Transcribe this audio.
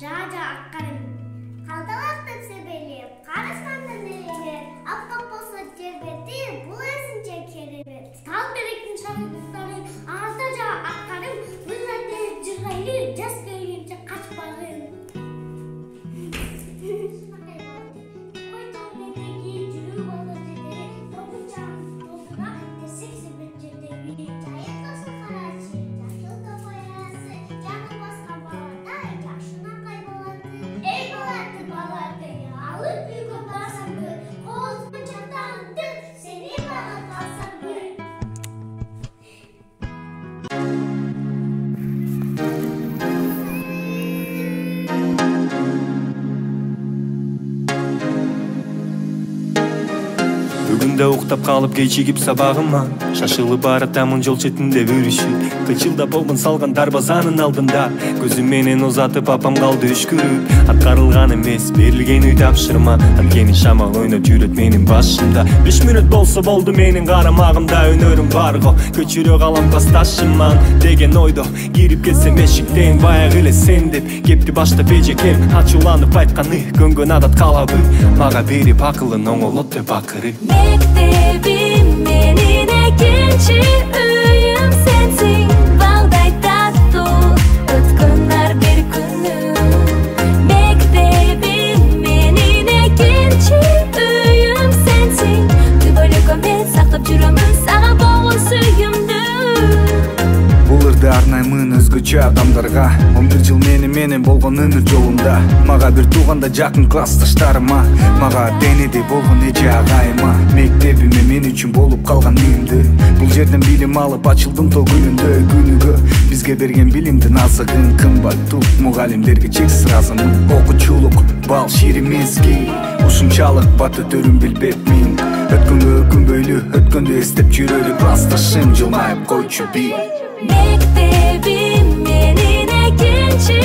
Жажа аккарым калталактып себелеп карастандан элегер аппак болсо жер бети бул эсинче керебет тал теректин шагыттары ата жа аккарым мындай жыргайлы жаз келгенче качпагын Бүгүндө уктап калып кечигип сабагыма шашылып баратамын жол четинде бүрүшүп кычылдап болгон салган дарбазанын алдында көзүм менен узатып апам калды үшкүрүп аткарылган эмес берилген үй тапшырма анткени шамал ойноп жүрөт менин башымда 5 мүнөт болсо болду менин карамагымда өнөрүм бар го көчүрө калам классташыман деген ойдо кирип келсем эшиктен баягы эле сен деп кепти баштап эжекем ачууланып айтканы көнгөн адат калабы мага берип акылын оңолот деп акырып Mektebim menin ikinci öyüm sensin Balday tatlı ötkünler bir günüm Mektebim menin ikinci öyüm sensin Tübölü kömet saklap жүрөмүн сага болгон сүйүмдү Бул ырды арнаймын өзгөчө адамдарга 11 жыл менен болгон өмүр жолунда мага бир тууганда жакын классташтарыма мага денеде болгон эже агайыма мектебиме мен үчүн болуп калган үйүмдө бул жерден билим алып ачылдым то күнүндө күнүгө бизге берген билимдин азыгын кымбаттуу мугалимдерге чексиз ыраазымын окуучулук бал шири мезгил ушунчалык бат өтөрүн билбепмин өткөнгө өкүнбөйлү өткөндү эстеп жүрөлү классташым жылмайып койчу бир Mektebim menin ikinci